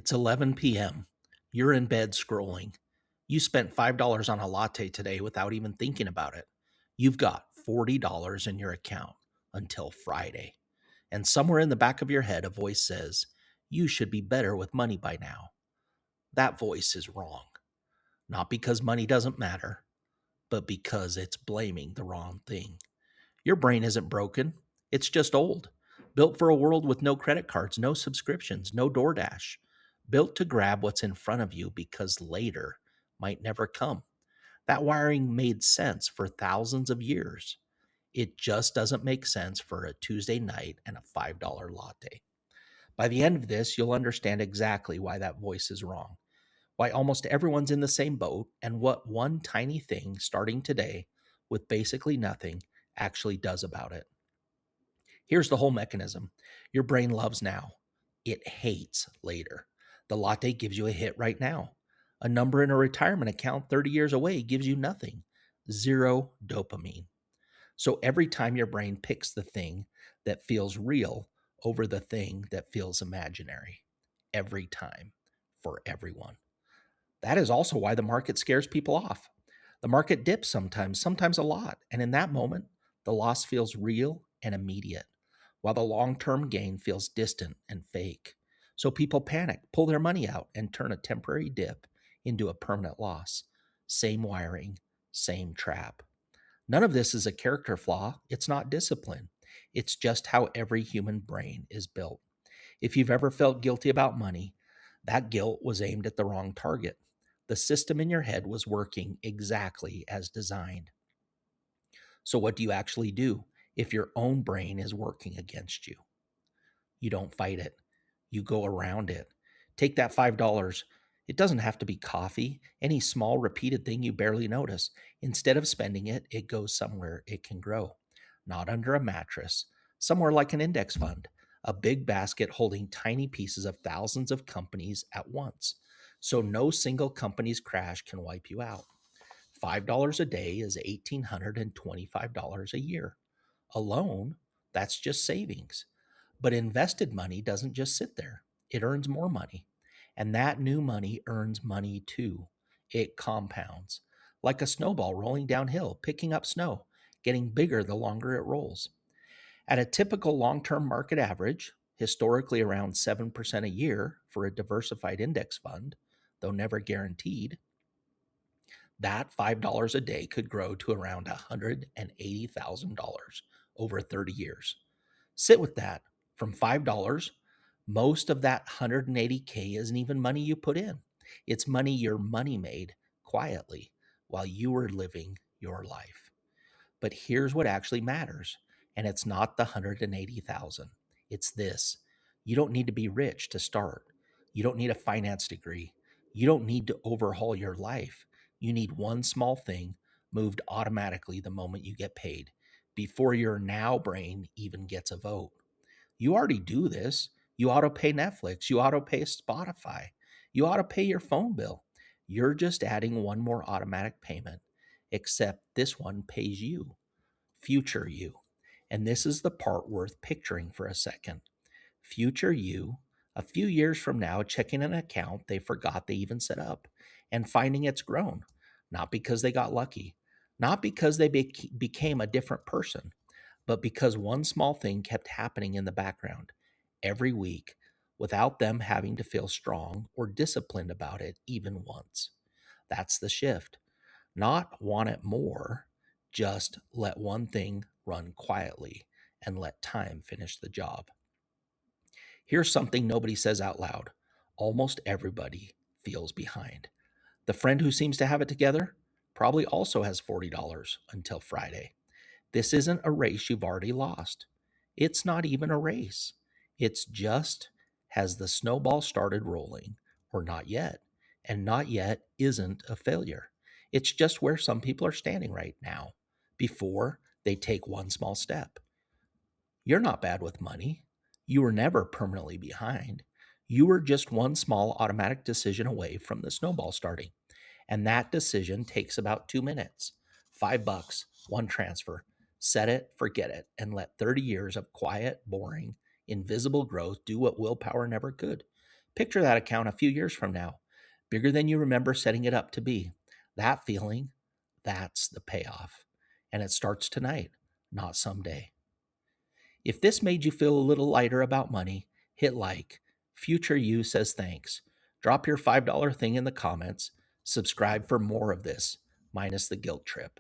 It's 11 p.m. You're in bed scrolling. You spent $5 on a latte today without even thinking about it. You've got $40 in your account until Friday. And somewhere in the back of your head, a voice says, "You should be better with money by now." That voice is wrong. Not because money doesn't matter, but because it's blaming the wrong thing. Your brain isn't broken, it's just old. Built for a world with no credit cards, no subscriptions, no DoorDash. Built to grab what's in front of you because later might never come. That wiring made sense for thousands of years. It just doesn't make sense for a Tuesday night and a $5 latte. By the end of this, you'll understand exactly why that voice is wrong, why almost everyone's in the same boat, and what one tiny thing starting today with basically nothing actually does about it. Here's the whole mechanism. Your brain loves now. It hates later. The latte gives you a hit right now. A number in a retirement account 30 years away gives you nothing. Zero dopamine. So every time your brain picks the thing that feels real over the thing that feels imaginary. Every time. For everyone. That is also why the market scares people off. The market dips sometimes a lot. And in that moment, the loss feels real and immediate, while the long term gain feels distant and fake. So people panic, pull their money out, and turn a temporary dip into a permanent loss. Same wiring, same trap. None of this is a character flaw. It's not discipline. It's just how every human brain is built. If you've ever felt guilty about money, that guilt was aimed at the wrong target. The system in your head was working exactly as designed. So, what do you actually do if your own brain is working against you? You don't fight it, you go around it. Take that $5. It doesn't have to be coffee, any small repeated thing you barely notice. Instead of spending it, it goes somewhere it can grow. Not under a mattress, somewhere like an index fund, a big basket holding tiny pieces of thousands of companies at once. So no single company's crash can wipe you out. $5 a day is $1,825 a year. Alone, that's just savings. But invested money doesn't just sit there, it earns more money. And that new money earns money too. It compounds like a snowball rolling downhill, picking up snow, getting bigger the longer it rolls. At a typical long term market average, historically around 7% a year for a diversified index fund, though never guaranteed, that $5 a day could grow to around $180,000 over 30 years. Sit with that. From $5, most of that 180K isn't even money you put in. It's money your money made quietly while you were living your life. But here's what actually matters, and it's not the 180,000. It's this. You don't need to be rich to start. You don't need a finance degree. You don't need to overhaul your life. You need one small thing moved automatically the moment you get paid, before your now brain even gets a vote. You already do this. You auto pay Netflix, you auto pay Spotify, you auto pay your phone bill. You're just adding one more automatic payment, except this one pays you, future you. And this is the part worth picturing for a second. Future you, a few years from now, checking an account they forgot they even set up and finding it's grown, not because they got lucky, not because they became a different person, but because one small thing kept happening in the background every week without them having to feel strong or disciplined about it even once. That's the shift. Not want it more, just let one thing run quietly and let time finish the job. Here's something nobody says out loud. Almost everybody feels behind. The friend who seems to have it together probably also has $40 until Friday. This isn't a race you've already lost. It's not even a race. It's just, has the snowball started rolling or not yet? And not yet isn't a failure. It's just where some people are standing right now before they take one small step. You're not bad with money. You were never permanently behind. You were just one small automatic decision away from the snowball starting. And that decision takes about 2 minutes. $5, one transfer. Set it, forget it, and let 30 years of quiet, boring, invisible growth do what willpower never could. Picture that account a few years from now, bigger than you remember setting it up to be. That feeling, that's the payoff. And it starts tonight, not someday. If this made you feel a little lighter about money, hit like. Future you says thanks. Drop your $5 thing in the comments. Subscribe for more of this, minus the guilt trip.